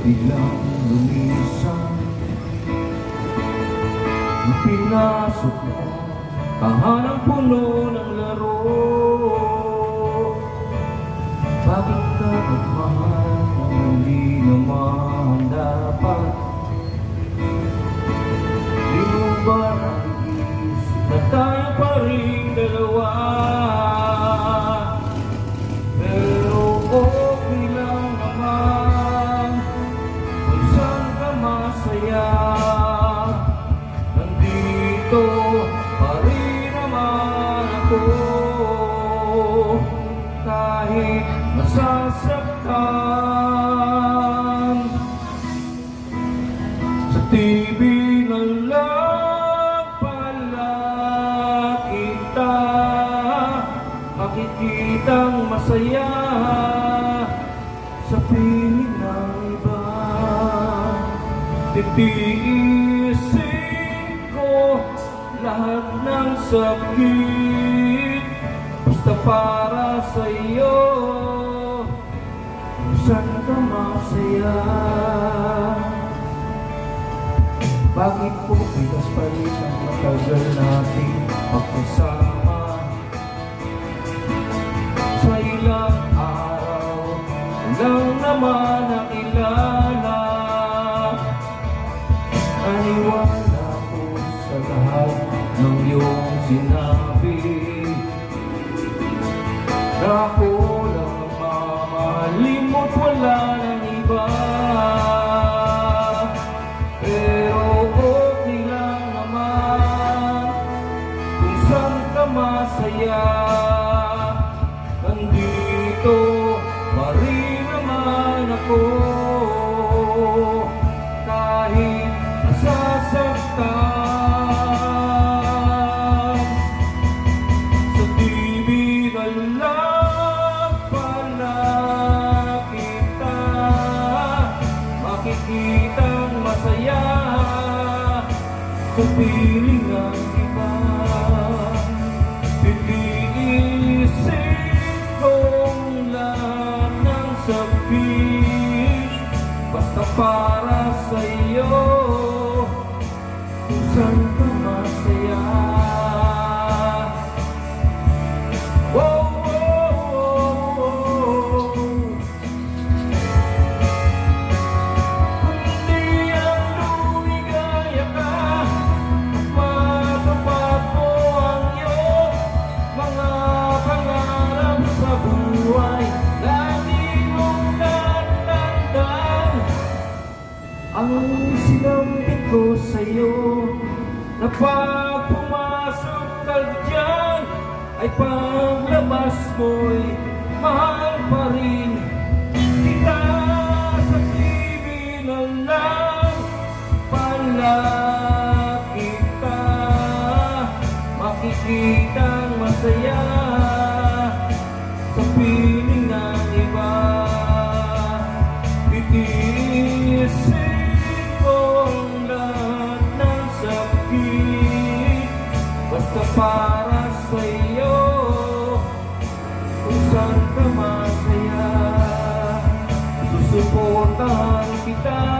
biglang lumisan. Pinasok mo tahanang puno ng laro. Bakit ka nagmahal na hindi naman dapat? Di mo ba naisip na tayo pa rin dalawa? Pero okay lang naman kung saan ka masaya. Nandito pa rin naman ako kahit masasaktan. Sa TV na lang pala kita makikitang masaya sa piling ng iba. Titiisin ko lahat ng sakit basta para sa iyo. Saan ka masaya? Bakit po bigas pa rin ang matagal nating pagkasama? Sa ilang araw lang naman nakilala. Naniwala ko sa lahat ng iyong sinabi na ako lang ang mamahalin mo't wala ng iba. Pero okay lang naman kung saan ka masaya. Nandito pa rin naman ako kahit nasasaktan. Sa TV na lang pala kita makikitang masaya sa piling ng iba. Titiisin kong lahat ng sakit basta para sa iyo. Kung saan ka masaya. Oh, oh, oh, oh. Kung di ang lumigaya ka, matupad mo ang iyong mga pangarap sa buhay. Lagi mong tatandaan ang sinabi ko sa'yo na pag pumasok ka dyan ay paglabas mo'y mahal pa rin kita. Sa TV na lang pala kita makikitang masaya sa piling ng iba. Titiisin kong lahat ng sakit basta para sa iyo. Kung saan ka masaya, susuportahan kita